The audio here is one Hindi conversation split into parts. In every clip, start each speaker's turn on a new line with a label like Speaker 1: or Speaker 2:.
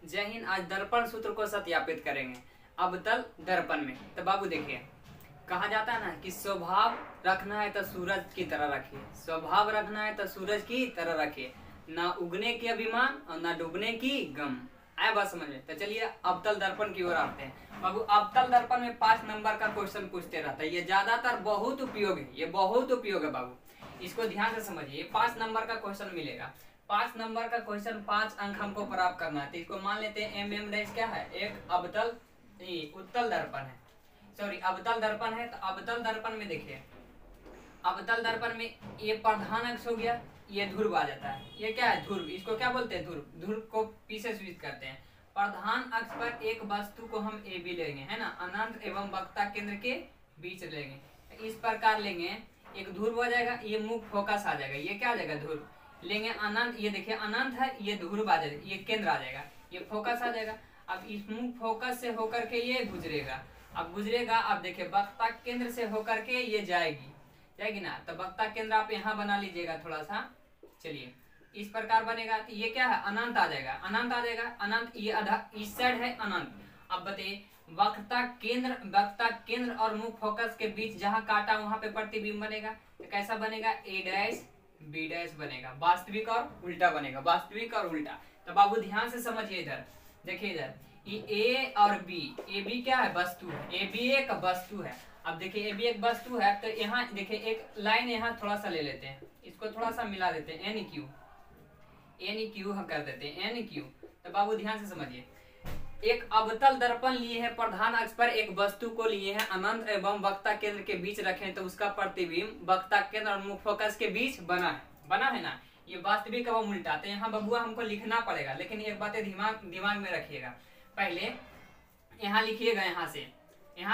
Speaker 1: जय हिंद। आज दर्पण सूत्र को सत्यापित करेंगे अवतल दर्पण में। तो बाबू देखिए, कहा जाता है ना कि स्वभाव रखना है तो सूरज की तरह रखिए, स्वभाव रखना है तो सूरज की तरह रखिए, ना उगने की अभिमान और ना डूबने की गम। आए बात समझ में? तो चलिए अवतल दर्पण की ओर आते हैं। बाबू अवतल दर्पण में 5 नंबर का क्वेश्चन पूछते रहता है। ये ज्यादातर बहुत उपयोग है, ये बहुत उपयोग है बाबू, इसको ध्यान से समझिए। 5 नंबर का क्वेश्चन मिलेगा। 5 नंबर का क्वेश्चन 5 अंक हमको प्राप्त करना है। तो इसको मान लेते हैं एम डैश क्या है, एक अवतल उत्तल दर्पण है, सॉरी अवतल दर्पण है। तो अवतल दर्पण में देखिए, अवतल दर्पण में ये प्रधान अक्ष हो गया, ये ध्रुव आ जाता है। ये क्या है, ध्रुव। इसको क्या बोलते हैं, ध्रुव। ध्रुव को पी से स्विच करते हैं। प्रधान अक्ष पर एक वस्तु को हम ए बी लेंगे, है ना, अनंत एवं वक्ता केंद्र के बीच लेंगे। इस प्रकार लेंगे, एक ध्रुव हो जाएगा, ये मुख फोकस आ जाएगा, ये क्या आ जाएगा, ध्रुव। लेंगे अनंत, ये देखिए अनंत है, ये ध्रुव आ जाएगा, ये केंद्र आ जाएगा, ये फोकस आ जाएगा। अब इस मुख फोकस से होकर के ये गुजरेगा, अब गुजरेगा, अब देखिए वक्ता केंद्र से होकर के ये जाएगी ना। तो वक्ता केंद्र आप यहाँ बना लीजिएगा थोड़ा सा। चलिए इस प्रकार बनेगा। तो ये क्या है, अनंत आ जाएगा, अनंत आ जाएगा, अनंत। ये आधा इस साइड है अनंत। अब बताइए वक्ता केंद्र और मुख फोकस के बीच जहां काटा वहां पे प्रतिबिंब बनेगा। तो कैसा बनेगा, ए डैश बी डैश बनेगा, वास्तविक और उल्टा बनेगा, वास्तविक और उल्टा। तो बाबू ध्यान से समझिए, इधर देखिए, इधर ये ए और बी, ए बी क्या है, वस्तु है, ए बी एक वस्तु है। अब देखिए ए बी एक वस्तु है, तो यहाँ देखिए एक लाइन यहाँ थोड़ा सा ले लेते हैं, इसको थोड़ा सा मिला देते हैं, एन क्यू हम कर देते हैं, एन क्यू। तो बाबू ध्यान से समझिए, एक अवतल दर्पण लिए हैं, प्रधान अक्ष पर एक वस्तु को लिए हैं, अनंत एवं वक्ता केंद्र के बीच रखें, तो उसका प्रतिबिंब वक्ता केंद्र और मुख फोकस के बीच बना है ना। ये वास्तविक एवं उल्टा। तो यहाँ बबुआ हमको लिखना पड़ेगा, लेकिन एक बात दिमाग में रखिएगा। पहले यहाँ लिखिएगा, यहाँ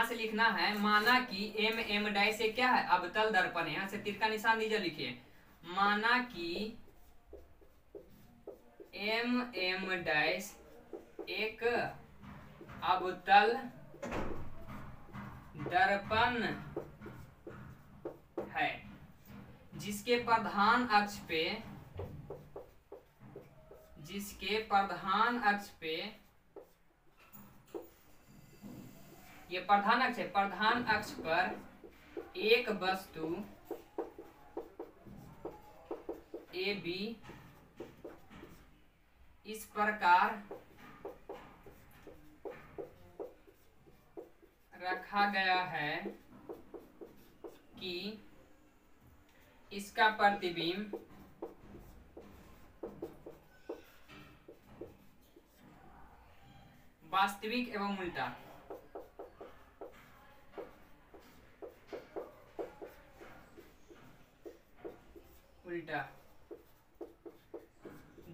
Speaker 1: से लिखना है, माना कि एम डैश से क्या है, अवतल दर्पण है। यहाँ से तीर का निशान दीजिए, लिखिए माना कि एम डैश एक अवतल दर्पण है, जिसके प्रधान अक्ष पे ये प्रधान अक्ष है, प्रधान अक्ष पर एक वस्तु ए बी इस प्रकार रखा गया है कि इसका प्रतिबिंब वास्तविक एवं उल्टा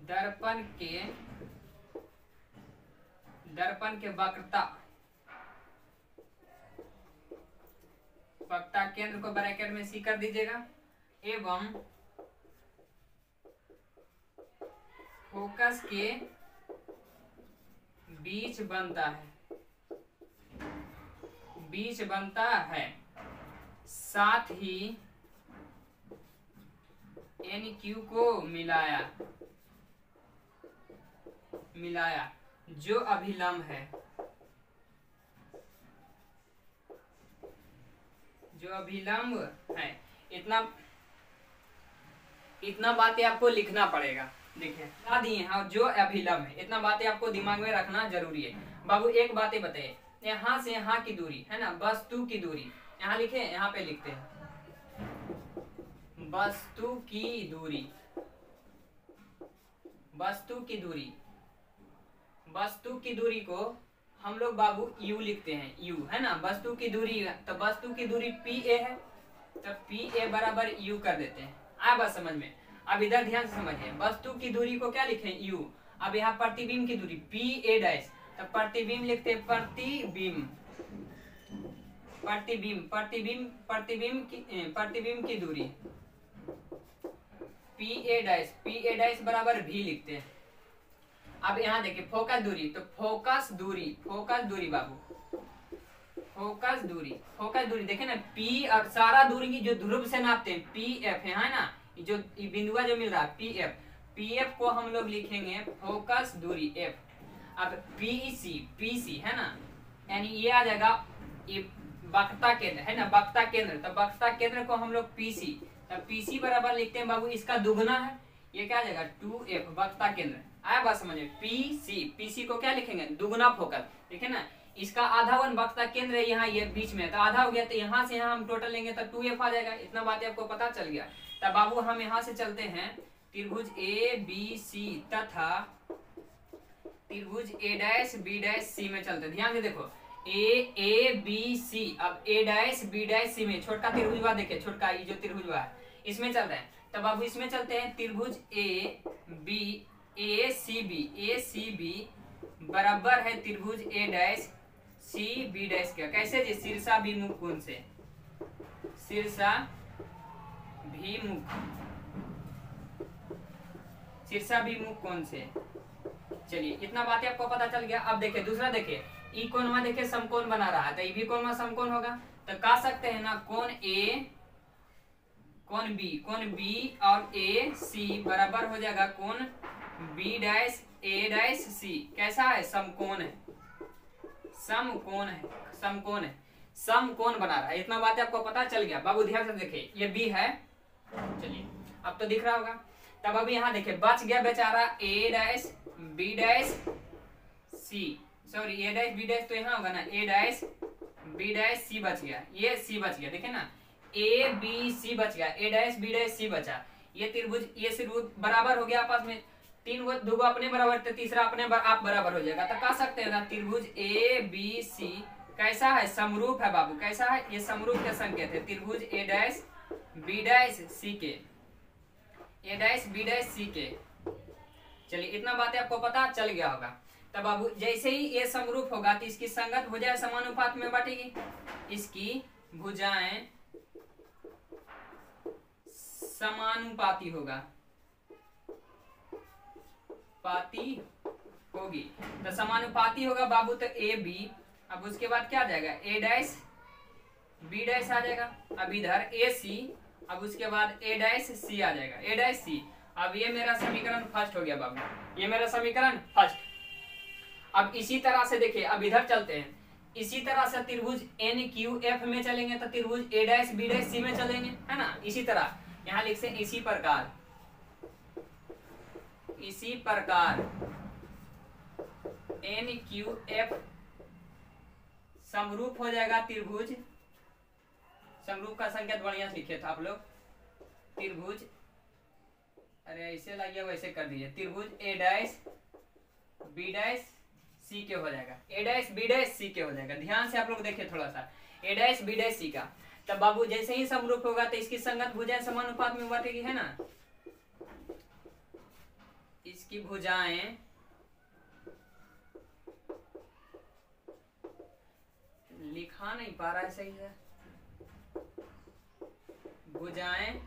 Speaker 1: दर्पण के वक्ता केंद्र को ब्रैकेट में सी कर दीजिएगा, एवं फोकस के बीच बनता है, साथ ही एन क्यू को मिलाया जो अभिलंब है। इतना बातें आपको लिखना पड़ेगा। देखिए बता दिए हैं, जो अभिलंब है, इतना बातें आपको दिमाग में रखना जरूरी है। बाबू एक बातें बताइए, यहाँ से यहाँ की दूरी है ना, वस्तु की दूरी, यहाँ लिखे, यहाँ पे लिखते हैं वस्तु की दूरी को हम लोग बाबू u लिखते हैं, u है ना, वस्तु की दूरी। तो वस्तु की दूरी पी ए है, तो पी ए बराबर u कर देते हैं। आया बात समझ में? अब इधर ध्यान से समझिए, वस्तु की दूरी को क्या लिखें, u। अब यहाँ प्रतिबिंब की दूरी पी ए डैश, तो प्रतिबिंब लिखते हैं, प्रतिबिंब की दूरी पी ए डैश बराबर भी लिखते हैं। अब यहाँ देखिए फोकस दूरी, तो फोकस दूरी बाबू, फोकस दूरी देखे ना, पी और सारा दूरी की जो ध्रुव से नापते हैं पी एफ है ना, जो बिंदुआ जो मिल रहा है पी एफ को हम लोग लिखेंगे फोकस दूरी एफ। अब पीसी है ना, यानी ये आ जाएगा ये वक्रता केंद्र है ना, वक्रता केंद्र, तो वक्रता केंद्र को हम लोग पीसी, तब पीसी बराबर लिखते हैं बाबू इसका दुगुना है, ये क्या आ जाएगा 2f वक्रता केंद्र। आया बात समझ में, पीसी को क्या लिखेंगे दुगुना फोकस, ठीक है ना, इसका आधा वन वक्रता केंद्र है यहाँ ये बीच में, तो आधा हो गया, तो यहाँ से यहाँ हम टोटल लेंगे तो 2f आ जाएगा। इतना बात आपको पता चल गया। तब बाबू हम यहाँ से चलते हैं त्रिभुज ABC तथा त्रिभुज A'B'C में चलते हैं। ध्यान से देखो ABC, अब A', B', C में छोटका त्रिभुज हुआ, देखिए छोटका ये जो त्रिभुज हुआ है इसमें चल रहे हैं। तब अब इसमें चलते हैं त्रिभुज ACB बराबर है त्रिभुज A'CB' का। कैसे जी, शीर्षाभिमुख कोण से, शीर्षाभिमुख कोण से। चलिए इतना बात आपको पता चल गया। अब देखिए दूसरा, देखिए ई कोण में देखिए समकोण बना रहा है, तो ई भी कोण में समकोण होगा, तो कह सकते हैं ना कोण A कोण B और AC बराबर हो जाएगा कोण B'A'C। कैसा है, समकोण है, समकोण बना रहा है। इतना बात आपको पता चल गया बाबू। ध्यान से देखिए ये B है, चलिए अब तो दिख रहा होगा। तब अभी यहाँ देखिए बच गया बेचारा A', B', C, sorry A', B' तो यहाँ होगा ना A', B', C बच गया, ये C बच गया, देखिए ना ABC बच गया, A', B', C बचा। ये त्रिभुज बराबर हो गया आपस में, तीन वो दो अपने बराबर, तो तीसरा अपने आप बराबर हो जाएगा। तो कह सकते हैं ना त्रिभुज ABC कैसा है, समरूप है बाबू। कैसा है, ये समरूप के संकेत है त्रिभुज A', B', C के। चलिए इतना बात आपको पता चल गया होगा। तब बाबू जैसे ही ये समरूप होगा तो इसकी संगत भुजाएं समानुपात में बांटेगी, इसकी भुजाएं समानुपाती होगी, तो समानुपाती होगा बाबू, तो AB, अब उसके बाद क्या आ जाएगा A', B' आ जाएगा, अब इधर AC, अब उसके बाद A', C आ जाएगा, A', C। अब ये मेरा समीकरण फर्स्ट हो गया बाबू, ये मेरा समीकरण फर्स्ट। अब इसी तरह से देखिए, अब इधर चलते हैं, इसी तरह से त्रिभुज NQF में चलेंगे तो त्रिभुज A', B', C में चलेंगे, है ना। इसी तरह यहाँ लिखते हैं इसी प्रकार NQF समरूप हो जाएगा त्रिभुज, समरूप का संकेत बढ़िया लिखे था आप लोग, त्रिभुज, अरे ऐसे लाइए वैसे कर दीजिए, त्रिभुज A', B', C के हो जाएगा, A', B', C के हो जाएगा। ध्यान से आप लोग देखिए थोड़ा सा, A', B', C का। तब बाबू जैसे ही समरूप होगा तो इसकी संगत भुजाएं समानुपात में बांटेगी, है ना, इसकी भुजाएं लिखा नहीं पा रहा है सही से, भुजाएं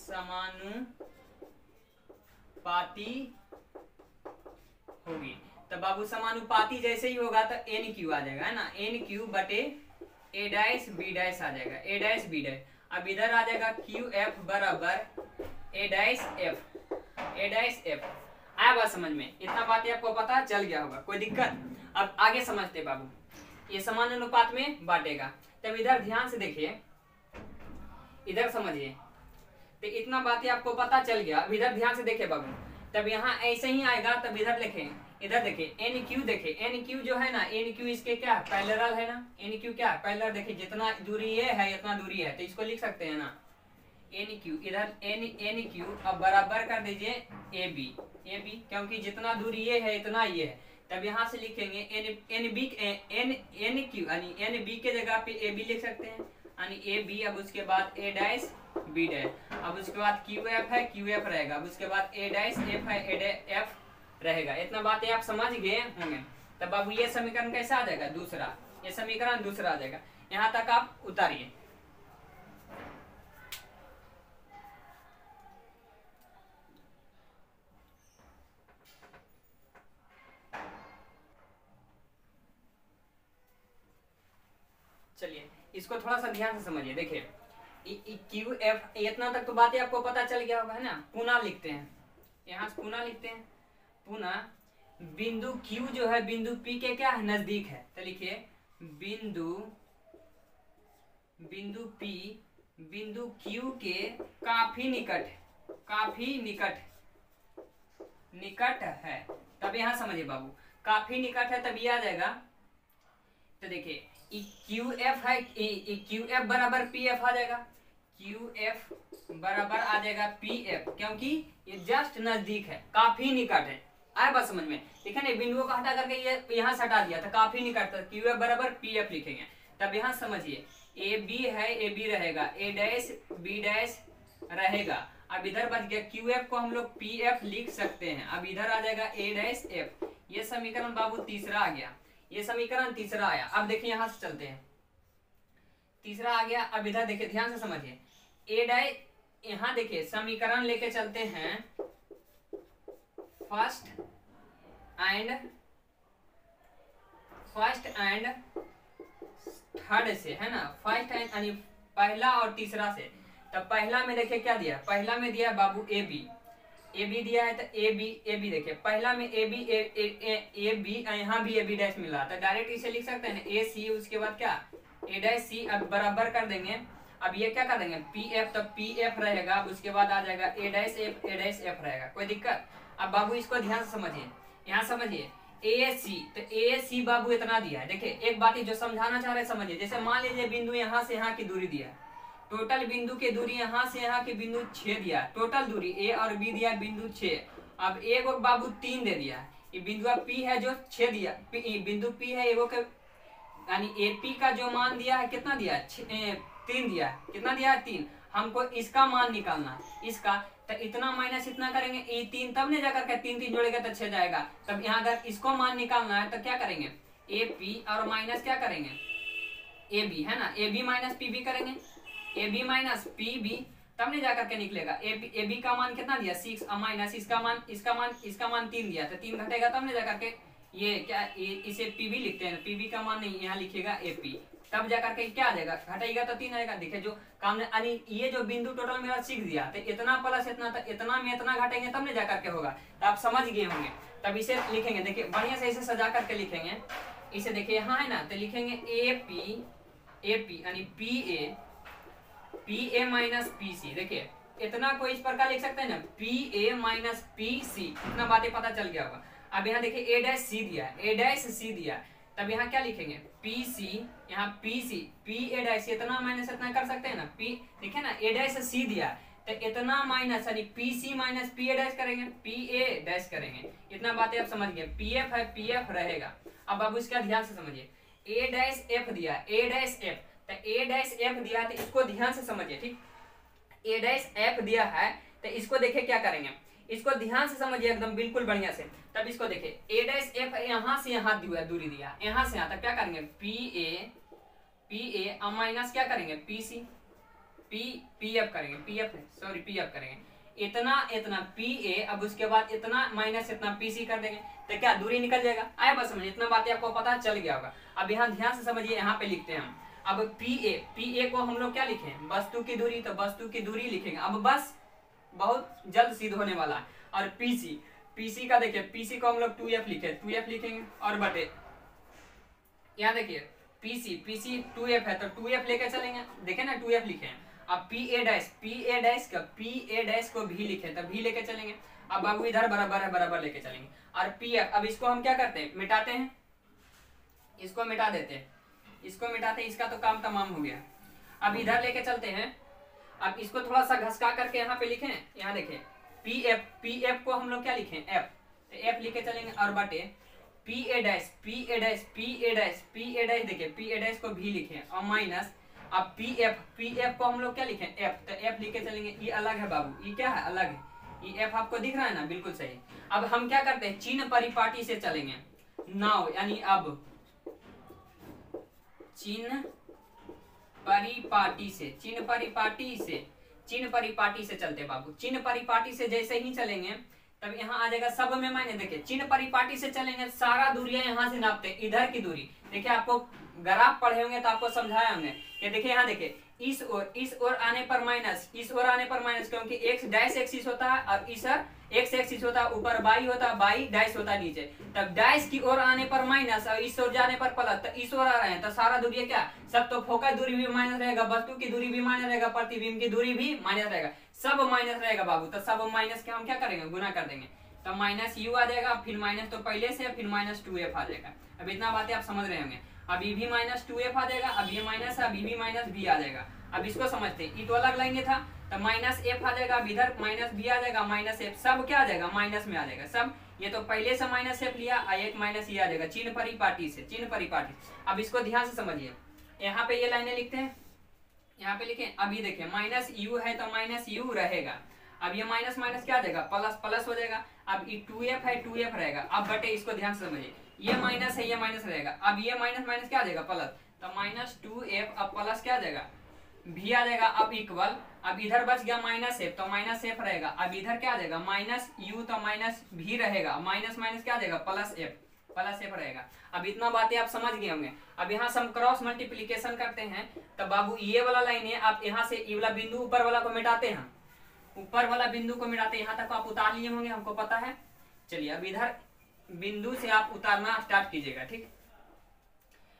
Speaker 1: समानुपाती होगी। तब बाबू समानुपाती जैसे ही होगा तो NQ आ जाएगा, है ना, NQ बटे A', B' आ जाएगा, A', B'। अब इधर आ जाएगा QF बराबर A', F। आया बात समझ में, इतना बात आपको पता चल गया होगा, कोई दिक्कत। अब आगे समझते बाबू, ये समानुपात में बांटेगा। तब इधर ध्यान से देखिए, इधर समझिए, तो इतना बात आपको पता चल गया। अब इधर ध्यान से देखिए बाबू, तब यहाँ ऐसे ही आएगा, तब इधर लिखें, इधर देखिए NQ, देखिए NQ जो है ना, NQ इसके क्या पैरेलल है ना, NQ क्या पैरेलल, देखिए जितना दूरी ये है इतना दूरी है, तो इसको लिख सकते हैं ना NQ, इधर NQ, अब बराबर कर दीजिए AB, क्योंकि जितना दूरी ये है इतना ये है। तब यहाँ से लिखेंगे NQ, यानी NB के जगह पे AB लिख सकते हैं, यानी AB, अब उसके बाद A', B', अब उसके बाद QF है, QF रहेगा, अब उसके बाद A', F है, F रहेगा। इतना बातें आप समझ गए होंगे। तब अब ये समीकरण कैसा आ जाएगा, दूसरा, ये समीकरण दूसरा आ जाएगा। यहाँ तक आप उतारिए। चलिए इसको थोड़ा सा ध्यान से समझिए। देखिए QF, इतना तक तो बातें आपको पता चल गया होगा, है ना। पुनः लिखते हैं, यहाँ से पुनः लिखते हैं, पुनः बिंदु Q जो है बिंदु P के क्या है, नजदीक है। तो लिखिए बिंदु P बिंदु Q के काफी निकट है, काफी निकट है। तब यहां समझिए बाबू, काफी निकट है तब ये आ जाएगा। तो देखिए QF है, QF बराबर PF आ जाएगा, QF बराबर आ जाएगा PF, क्योंकि ये जस्ट नजदीक है, काफी निकट है। आए बात समझ में? ठीक है ना, बिंदुओं को हटा करके ये यहाँ से हटा दिया था, काफी निकट था, QF बराबर PF लिखेंगे। तब यहाँ समझिए AB है, AB रहेगा, A डैश B डैश रहेगा। अब इधर बच गया QF को हम लोग PF लिख सकते हैं। अब इधर आ जाएगा A डैश F। ये समीकरण बाबू तीसरा आ गया, ये समीकरण तीसरा आया। अब देखिए यहां से चलते हैं, तीसरा आ गया। अब इधर देखिए ध्यान से समझिए, ए डाई, यहां देखिए समीकरण लेके चलते हैं फर्स्ट एंड थर्ड से, है ना, फर्स्ट एंड यानी पहला और तीसरा से। तब पहला में देखिए क्या दिया, पहला में दिया बाबू ए बी दिया है। तो ए बी देखिए पहला में ए बी यहाँ भी ए बी डैश मिला, तो डायरेक्ट इसे लिख सकते हैं ना, ए सी, उसके बाद क्या ए डैश सी। अब बराबर कर देंगे, अब ये क्या कर देंगे पी एफ, तो पी एफ रहेगा। अब उसके बाद आ जाएगा ए डैश एफ रहेगा। कोई दिक्कत? अब बाबू इसको ध्यान से समझिए, यहाँ समझिए ए सी, तो ए सी बाबू इतना दिया है। देखिए एक बात जो समझाना चाह रहे हैं समझिए, जैसे मान लीजिए बिंदु यहाँ से यहाँ की दूरी दिया, टोटल बिंदु की दूरी यहाँ से यहाँ की बिंदु 6 दिया, टोटल दूरी ए और बी दिया बिंदु 6। अब ए को बाबू 3 दे दिया, ये बिंदु पी है जो 6 दिया, बिंदु पी है एगो के, यानी ए पी का जो मान दिया है कितना दिया, 3 दिया। कितना दिया है? 3। हमको इसका मान निकालना है, इसका। तो इतना माइनस इतना करेंगे, ए 3, तब नहीं जाकर के 3 3 जोड़ेगा तो 6 जाएगा। तब यहाँ अगर इसको मान निकालना है तो क्या करेंगे, ए पी और माइनस क्या करेंगे ए बी, है ना, A B minus P B करेंगे, A B minus P B, तब नहीं जाकर के निकलेगा। ए बी का मान कितना दिया 6 और माइनस इसका मान 3 दिया, तो 3 घटेगा तब नहीं जाकर के ये क्या इसे पी बी लिखते हैं, पी बी का मान नहीं, यहाँ लिखेगा ए पी, तब जाकर के क्या आ जाएगा, घटेगा तो 3 आएगा। देखिए जो काम ये जो बिंदु टोटल मेरा 6 दिया, तो इतना प्लस इतना, तो इतना में इतना घटेंगे तब नहीं जाकर के होगा। तो आप समझ गए होंगे। तब इसे लिखेंगे, देखिए बढ़िया से इसे सजा करके लिखेंगे। इसे देखिए यहाँ है ना, तो लिखेंगे ए पी यानी P A minus P C. देखिए इतना को इस प्रकार लिख सकते हैं ना, P A minus P C. इतना बातें पता चल गया होगा। अब यहाँ देखिए ए डैश सी दिया, ए डैश सी दिया, तब यहाँ क्या लिखेंगे पी सी, यहाँ P C, P A dash, इतना माइनस इतना कर सकते हैं ना, पी देखिए ना ए डैश सी दिया, तो इतना माइनस यानी P C minus P A dash करेंगे, पी ए डैश करेंगे। इतना बातें आप समझ गए। पी एफ है, पी एफ रहेगा। अब आप इसका ध्यान से समझिए, ए डैश एफ दिया, ए डैश एफ, तो ए डैश एफ दिया है, तो इसको ध्यान से समझिए, ठीक। ए डैश एफ दिया है, तो इसको देखिए क्या करेंगे, इसको ध्यान से समझिए एकदम बिल्कुल बढ़िया से। तब इसको देखिए ए डैश एफ यहाँ से यहाँ दूरी दिया, यहाँ से यहाँ तक क्या करेंगे पी ए अब माइनस क्या करेंगे पी सी, पी एफ करेंगे, पी एफ करेंगे, इतना पी ए, अब उसके बाद इतना माइनस इतना पी सी कर देंगे, तो क्या दूरी निकल जाएगा। आया बस समझिए, इतना बातें आपको पता चल गया होगा। अब यहाँ ध्यान से समझिए, यहाँ पे लिखते हैं हम। अब पी ए को हम लोग क्या लिखें, वस्तु की दूरी, तो वस्तु की दूरी लिखेंगे। अब बस बहुत जल्द सिद्ध होने वाला है। और पीसी का देखिए, पीसी को हम लोग 2f लिखेंगे और बटे, यहाँ देखिए पीसी 2f है, तो 2f लेके चलेंगे। देखे ना 2f लिखे। अब पी ए डैश को भी लिखे, तब भी लेके चलेंगे। अब बाबू इधर बराबर लेके चलेंगे। और पी एफ, अब इसको हम क्या करते हैं, मिटाते हैं, इसको मिटा देते हैं, इसका तो काम तमाम हो गया। अब इधर लेके चलते हैं। अब इसको थोड़ा सा घसका करके यहाँ पे लिखें, यहाँ देखें पी एफ को हम लोग क्या लिखें एफ, तो एफ लिखे चलेंगे और बटे पी ए डैश देखिए पी ए डैश को भी लिखें और माइनस, अब पी एफ को हम लोग क्या लिखें एफ, तो एफ लिखे चलेंगे। ये अलग है बाबू, ये क्या है अलग है, ये एफ आपको दिख रहा है ना, बिल्कुल सही। अब हम क्या करते हैं, चिन्ह परिपाटी से चलेंगे नाउ, यानी अब चिन्ह परिपाटी से चलते बाबू। चिन्ह परिपाटी से जैसे ही चलेंगे तब यहाँ आ जाएगा सब में मायने। देखिए चिन्ह परिपाटी से चलेंगे, सारा दूरियां यहाँ से नापते, इधर की दूरी देखिए, आपको ग्राफ पढ़े होंगे तो आपको समझाया होंगे। ये देखिए यहाँ देखिए इस ओर आने पर माइनस, क्योंकि x डैश एक्सिस होता है और एक्स एक्सिस होता है ऊपर वाई होता है, वाई डैश होता है नीचे, तब डैश की ओर आने पर माइनस और इस ओर जाने पर प्लस, तो इस ओर आ रहे हैं तो सारा दूरी है क्या सब, तो फोकस दूरी भी माइनस रहेगा, वस्तु की दूरी भी माइनस रहेगा, प्रतिबिंब की दूरी भी माइनस रहेगा, सब माइनस रहेगा बाबू। तो सब माइनस के हम क्या करेंगे, गुना कर देंगे, तो माइनस यू आ जाएगा, फिर माइनस तो पहले से, फिर माइनस 2f आ जाएगा। अब इतना बातें आप समझ रहे होंगे। अब ये भी माइनस 2f आ जाएगा, अब ये माइनस है, अब ये भी माइनस b आ जाएगा। अब इसको समझते हैं, ये तो अलग लाइन था, तो माइनस f आ जाएगा, अब इधर माइनस b आ जाएगा, माइनस f, सब क्या आ जाएगा माइनस में आ जाएगा सब। ये तो पहले से माइनस f लिया, एक माइनस ये आ जाएगा, चिन्ह परिपाटी से, चिन्ह परिपाटी। अब इसको ध्यान से समझिए, यहाँ पे ये लाइनें लिखते हैं, यहाँ पे लिखें। अब ये देखिए माइनस u है तो माइनस u रहेगा, अब ये माइनस माइनस क्या आ जाएगा प्लस प्लस हो जाएगा। अब ये 2f है 2f रहेगा, अब बटे इसको ध्यान से समझिए, ये माइनस है ये माइनस रहेगा, अब ये माइनस माइनस क्या आ जाएगा प्लस, तो माइनस 2f, अब प्लस क्या आ जाएगा v आ जाएगा, अब इक्वल, अब इधर बच गया माइनस f तो माइनस f रहेगा, अब इधर क्या आ जाएगा माइनस u तो माइनस v रहेगा, माइनस माइनस क्या आ जाएगा प्लस f रहेगा। अब इतना बातें आप समझ गए होंगे। अब यहाँ से हम क्रॉस मल्टीप्लीकेशन करते हैं, तो बाबू ये वाला लाइन है, आप यहाँ से ये वाला बिंदु ऊपर वाला को मिटाते हैं, ऊपर वाला बिंदु को मिटाते, यहाँ तक आप उतार लिए होंगे, हमको पता है। चलिए अब इधर बिंदु से आप उतारना स्टार्ट कीजिएगा, ठीक,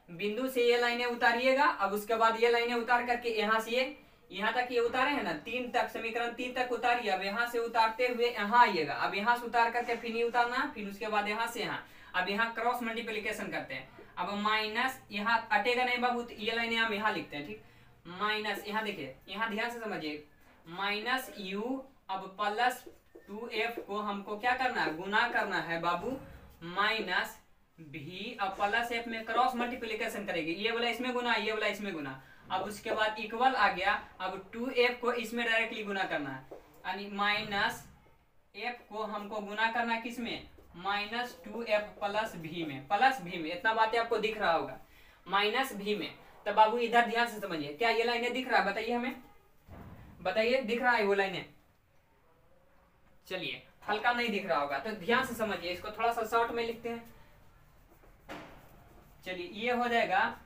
Speaker 1: बिंदु से ये लाइनें उतारिएगा। अब उसके बाद ये लाइनें उतार करके यहाँ से यहाँ तक ये उतारे हैं ना, 3 तक, समीकरण 3 तक उतारिए। अब यहाँ से उतारते हुए यहाँ आइएगा, अब यहाँ से उतार करके फिर ये उतारना, फिर उसके बाद यहाँ से यहाँ, अब यहाँ क्रॉस मल्टीप्लीकेशन करते हैं। अब माइनस यहाँ अटेगा नहीं बाबू, तो ये लाइनें हम यहाँ लिखते हैं, ठीक, माइनस, यहाँ देखिए, यहाँ ध्यान से समझिए, माइनस u, अब प्लस 2f को हमको क्या करना है, गुना करना है बाबू, माइनस v, अब प्लस f में क्रॉस मल्टीप्लीकेशन करेगी, ये वाला इसमें गुना, ये वाला इसमें गुना, अब उसके बाद इक्वल आ गया, अब 2f को इसमें डायरेक्टली गुना करना है, यानी माइनस f को हमको गुना करना है किसमें, माइनस 2f प्लस v में, प्लस v में। इतना बातें आपको दिख रहा होगा, माइनस v में। तो बाबू इधर ध्यान से समझिए, क्या ये लाइनें दिख रहा है, बताइए हमें, बताइए दिख रहा है वो लाइनें। चलिए हल्का नहीं दिख रहा होगा तो ध्यान से समझिए, इसको थोड़ा सा शॉर्ट में लिखते हैं। चलिए ये हो जाएगा,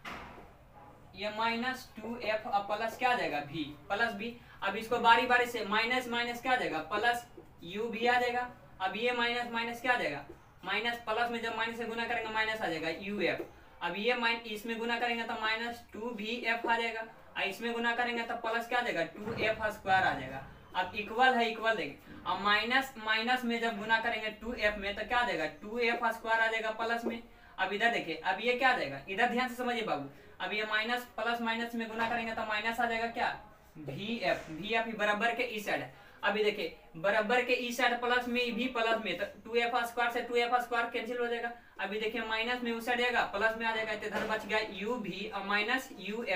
Speaker 1: ये माइनस 2f अब प्लस क्या आ जाएगा v, प्लस v। अब इसको बारी बारी से, माइनस माइनस क्या आ जाएगा प्लस u भी आ जाएगा, अब ये माइनस माइनस क्या आ जाएगा माइनस, प्लस में जब माइनस से गुना करेंगे माइनस आ जाएगा uf, अब ये इसमें गुना करेंगे तो माइनस 2vf आ जाएगा, इसमें गुना करेंगे तो प्लस क्या आ जाएगा 2f स्क्वायर आ जाएगा। अब इक्वल है, इक्वल देंगे, अब माइनस माइनस में जब गुना करेंगे 2f में तो क्या आ जाएगा 2f स्क्वायर आ जाएगा प्लस में। अब इधर देखिए, अब ये क्या आ जाएगा, इधर ध्यान से समझिए बाबू, अब ये माइनस प्लस माइनस में गुना करेंगे तो माइनस आ जाएगा क्या vf बराबर के इस साइड। अभी देखिए बराबर के इस साइड प्लस में भी प्लस में, तो 2f स्क्वायर से 2f स्क्वायर कैंसिल हो जाएगा। अभी देखिए माइनस में उस साइड जाएगा, प्लस में आ जाएगा, तो इधर बच गया uv और माइनस uf।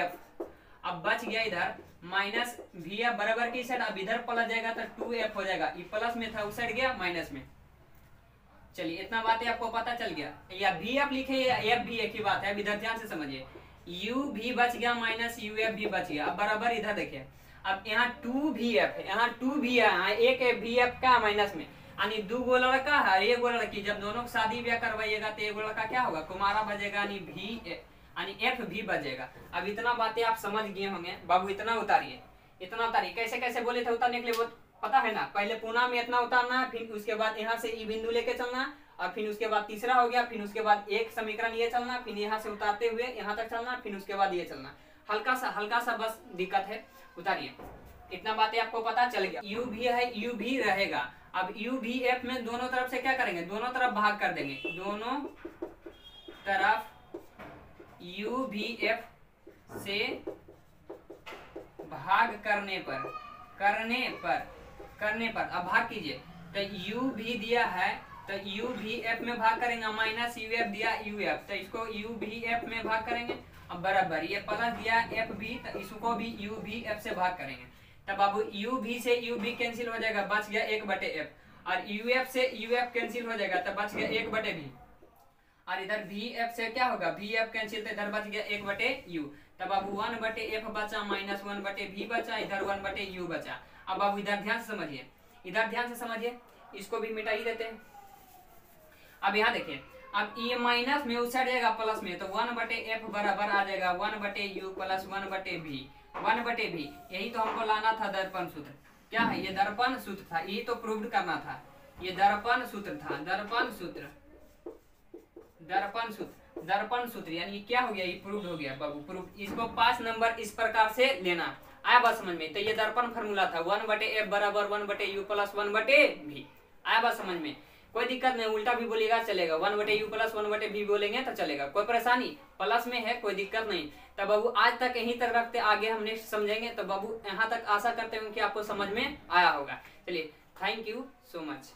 Speaker 1: अब बच गया इधर माइनस vf बराबर की साइड, अब इधर प्लस जाएगा तो 2f हो जाएगा, ये प्लस में था उस साइड गया माइनस में। चलिए इतना बातें आपको पता चल गया, या vf लिखे या f भी एक ही बात है। अब इधर ध्यान से समझिए, u भी बच गया माइनस uf भी बच गया। अब बराबर इधर देखिए, अब यहाँ 2vf है, यहाँ 2v है, यहाँ एक vf का माइनस में, यानी 2 गो लड़का है, एक गो लड़की, जब दोनों को शादी ब्याह करवाइएगा तो एक गो लड़का क्या होगा कुमारा बजेगा, यानी v यानी f भी बजेगा। अब इतना बातें आप समझ गए होंगे बाबू, इतना उतारिए, इतना उतारिए। कैसे कैसे बोले थे उतारने के लिए, वो पता है ना, पहले पुना में इतना उतारना है, फिर उसके बाद यहाँ से ई बिंदु लेके चलना, और फिर उसके बाद तीसरा हो गया, फिर उसके बाद एक समीकरण ये चलना, फिर यहाँ से उतारते हुए यहाँ तक चलना, फिर उसके बाद ये चलना। हल्का सा बस दिक्कत है, उतारिए। इतना बातें आपको पता चल गया। u भी है, u भी रहेगा। अब u भी f में दोनों तरफ से क्या करेंगे, दोनों तरफ भाग कर देंगे, दोनों तरफ u भी f से भाग करने पर अब भाग कीजिए, तो u भी दिया है तो u भी f में भाग करेंगे, माइनस uf दिया uf, तो इसको u भी f में भाग करेंगे। अब बराबर ये प्लस दिया f भी, तो इसको भी u भी f से भाग करेंगे। तब बाबू u भी से u भी कैंसिल हो जाएगा, बच गया 1/f, और uf से uf कैंसिल हो जाएगा, तब बच गया 1/v, और इधर vf से क्या होगा vf कैंसिल, तो इधर बच गया 1/u। तब बाबू 1/f बचा, माइनस 1/v बचा, इधर 1/u बचा। अब बाबू इधर ध्यान से समझिए, इधर ध्यान से समझिए, इसको भी मिटा ही देते हैं। अब यहाँ देखिए, अब ये माइनस में उस साइड जाएगा प्लस में, तो 1/f बराबर आ जाएगा 1/u प्लस 1/v, 1/v। यही तो हमको लाना था दर्पण सूत्र। क्या है ये दर्पण सूत्र था, यही तो प्रूव करना था। ये दर्पण सूत्र था, दर्पण सूत्र, दर्पण सूत्र, दर्पण सूत्र यानी क्या हो गया, ये प्रूव हो गया बाबू, प्रूव। इसको 5 नंबर इस प्रकार से लेना, आया बात समझ में। तो ये दर्पण फार्मूला था 1/f बराबर 1/u प्लस 1/v, आया बात समझ में। कोई दिक्कत नहीं, उल्टा भी बोलेगा चलेगा, 1/u प्लस 1/v बोलेंगे तो चलेगा, कोई परेशानी, प्लस में है कोई दिक्कत नहीं। तो बाबू आज तक यहीं तक रखते, आगे हम नेक्स्ट समझेंगे। तो बाबू यहाँ तक आशा करते हैं कि आपको समझ में आया होगा। चलिए, थैंक यू सो मच।